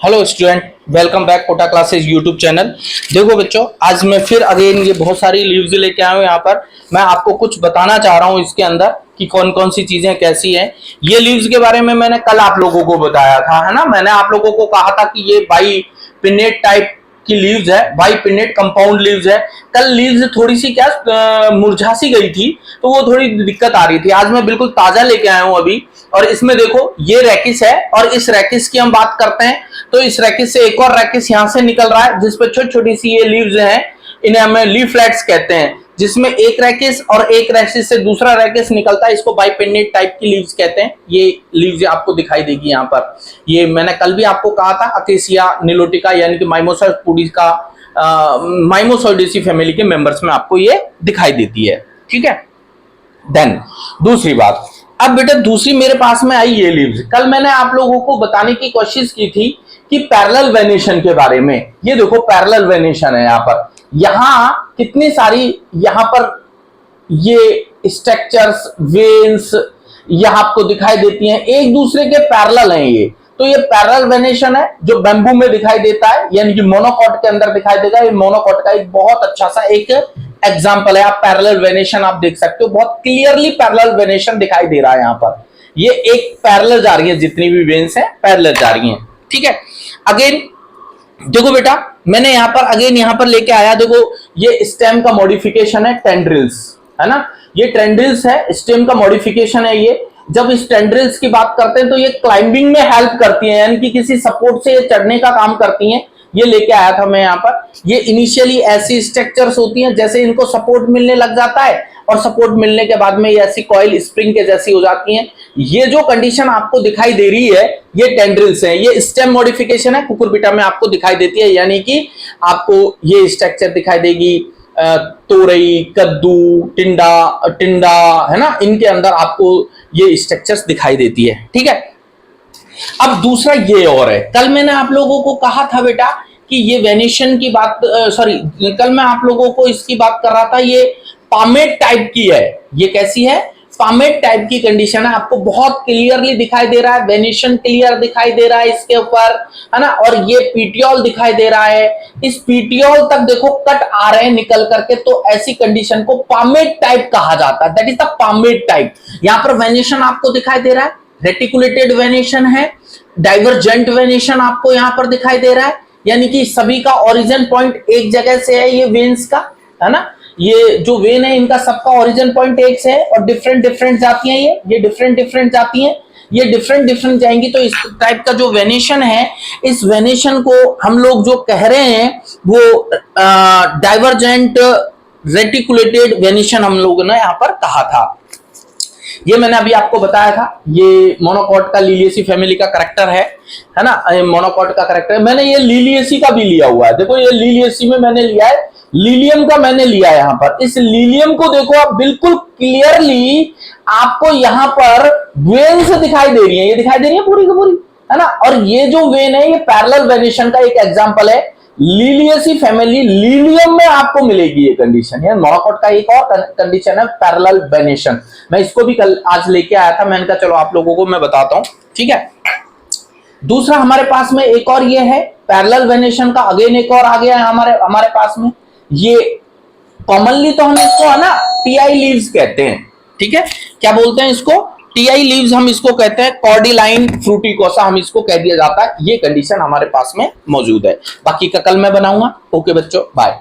Hello student, welcome back Kota classes YouTube channel. देखो बच्चों, आज मैं फिर अगेन ये बहुत सारी लीव्स लेके आया हूँ। यहाँ पर मैं आपको कुछ बताना चाह रहा हूँ इसके अंदर कि कौन कौन सी चीजें कैसी हैं। ये लीव्स के बारे में मैंने कल आप लोगों को बताया था, है ना। मैंने आप लोगों को कहा था कि ये बाई पिन्नेट टाइप की लीव्स है, बाई पिन्नेट कंपाउंड लीव्स है। कल लीव्स थोड़ी सी क्या मुरझा सी गई थी, तो वो थोड़ी दिक्कत आ रही थी। आज मैं बिल्कुल ताजा लेके आया हूँ अभी। और इसमें देखो ये रैकिस है, और इस रैकिस की हम बात करते हैं तो इस रैकिस से एक और रैकिस यहां से निकल रहा है, जिसपे छोटी छोटी सी ये लीव्स हैं। इन्हें हमें लीफलेट्स कहते हैं, जिसमें एक रैकिस और एक रैकिस से दूसरा रैकिस निकलता है। इसको बाइपिन्नेट टाइप की लीव्स कहते हैं। ये लीव्स आपको दिखाई देगी यहाँ पर। ये मैंने कल भी आपको कहा था, अकेसिया निलोटिका यानी कि माइमोसॉइडेसी माइमोसॉइडेसी फैमिली के मेंबर्स में आपको ये दिखाई देती है। ठीक है। देन दूसरी बात, अब बेटा दूसरी मेरे पास में आई ये लीव्स। कल मैंने आप लोगों को बताने की कोशिश की थी कि पैरेलल वेनेशन के बारे में। ये देखो पैरेलल वेनेशन है यहाँ पर। यहां कितनी सारी यहां पर ये स्ट्रक्चर्स वेन्स यहां आपको दिखाई देती हैं, एक दूसरे के पैरेलल हैं ये। तो ये पैरेलल वेनेशन है जो बैम्बू में दिखाई देता है, यानी कि मोनोकॉट के अंदर दिखाई देगा। ये मोनोकॉट का एक बहुत अच्छा सा एक एग्जाम्पल है। आप पैरेलल वेनेशन आप देख सकते हो, बहुत क्लियरली पैरेलल वेनेशन दिखाई दे रहा है यहाँ पर। ये एक पैरेलल जा रही है, जितनी भी वेन्स हैं पैरेलल जा रही हैं। ठीक है। अगेन देखो बेटा, मैंने यहां पर अगेन यहां पर लेके आया। देखो ये स्टेम का मॉडिफिकेशन है, टेंड्रिल्स, है ना। ये टेंड्रिल्स है, स्टेम का मॉडिफिकेशन है ये। जब इस टेंड्रिल्स की बात करते हैं तो ये क्लाइंबिंग में हेल्प करती है, यानी कि किसी सपोर्ट से ये चढ़ने का काम करती हैं। ये लेके आया था मैं यहाँ पर। ये इनिशियली ऐसी स्ट्रक्चर्स होती हैं, जैसे इनको सपोर्ट मिलने लग जाता है और सपोर्ट मिलने के बाद में ये ऐसी कॉइल स्प्रिंग के जैसी हो जाती हैं। ये जो कंडीशन आपको दिखाई दे रही है ये टेंड्रिल्स है। ये स्टेम मॉडिफिकेशन है, कुकुरबिटा में आपको दिखाई देती है, यानी कि आपको ये स्ट्रक्चर दिखाई देगी। तोरई, कद्दू, टिंडा, है ना, इनके अंदर आपको ये स्ट्रक्चर्स दिखाई देती है। ठीक है। अब दूसरा ये और है, कल मैंने आप लोगों को कहा था बेटा कि ये वेनेशन की बात, सॉरी कल मैं आप लोगों को इसकी बात कर रहा था, ये पामेट टाइप की है। ये कैसी है? पामेट टाइप की कंडीशन है। आपको बहुत क्लियरली दिखाई दे रहा है, वेनेशन क्लियर दिखाई दे रहा है इसके ऊपर, है ना। और ये पीटियोल दिखाई दे रहा है। इस पीटियोल तक देखो कट आ रहे हैं निकल करके, तो ऐसी कंडीशन को पामेट टाइप कहा जाता है। That is the palmate type. यहां पर वेनेशन आपको दिखाई दे रहा है, रेटिकुलेटेड वेनेशन है, डाइवर्जेंट वेनेशन आपको यहां पर दिखाई दे रहा है, यानी कि सभी का ओरिजिन पॉइंट एक जगह से है। ये वेन्स का, है ना, ये जो वेन है इनका सबका ओरिजिन पॉइंट एक से है, और डिफरेंट डिफरेंट जाती हैं। ये डिफरेंट डिफरेंट जाती हैं, ये डिफरेंट डिफरेंट जाएंगी। तो इस टाइप का जो वेनेशन है, इस वेनेशन को हम लोग जो कह रहे हैं वो डाइवर्जेंट रेटिकुलेटेड वेनेशन हम लोगों ने यहां पर कहा था। ये मैंने अभी आपको बताया था। ये मोनोकॉट का लिलियेसी फैमिली का करेक्टर है ना। मोनोकॉट का करेक्टर मैंने ये लिलियेसी का भी लिया हुआ है। देखो ये लिलियेसी में मैंने लिया है, लीलियम का मैंने लिया है यहाँ पर। इस लीलियम को देखो आप बिल्कुल क्लियरली आपको यहाँ पर वेन से दिखाई दे रही है। ये दिखाई दे रही है पूरी की पूरी, है ना। और ये जो वेन है ये पैरेलल वेनेशन का एक एग्जांपल है। लिलियेसी फैमिली लीलियम में आपको मिलेगी ये कंडीशन। ये मोनोकॉट का एक और कंडीशन है पैरेलल वेनेशन। मैं इसको भी कल आज लेके आया था, मैंने कहा चलो आप लोगों को मैं बताता हूं। ठीक है। दूसरा हमारे पास में एक और ये है पैरेलल वेनेशन का, अगेन एक और आ गया है हमारे पास में। ये कॉमनली तो हम इसको, है ना, टीआई लीव्स कहते हैं। ठीक है। क्या बोलते हैं इसको? टीआई लीव्स हम इसको कहते हैं। कॉर्डिलाइन फ्रूटिकोसा हम इसको कह दिया जाता है। ये कंडीशन हमारे पास में मौजूद है। बाकी का कल मैं बनाऊंगा। ओके बच्चों, बाय।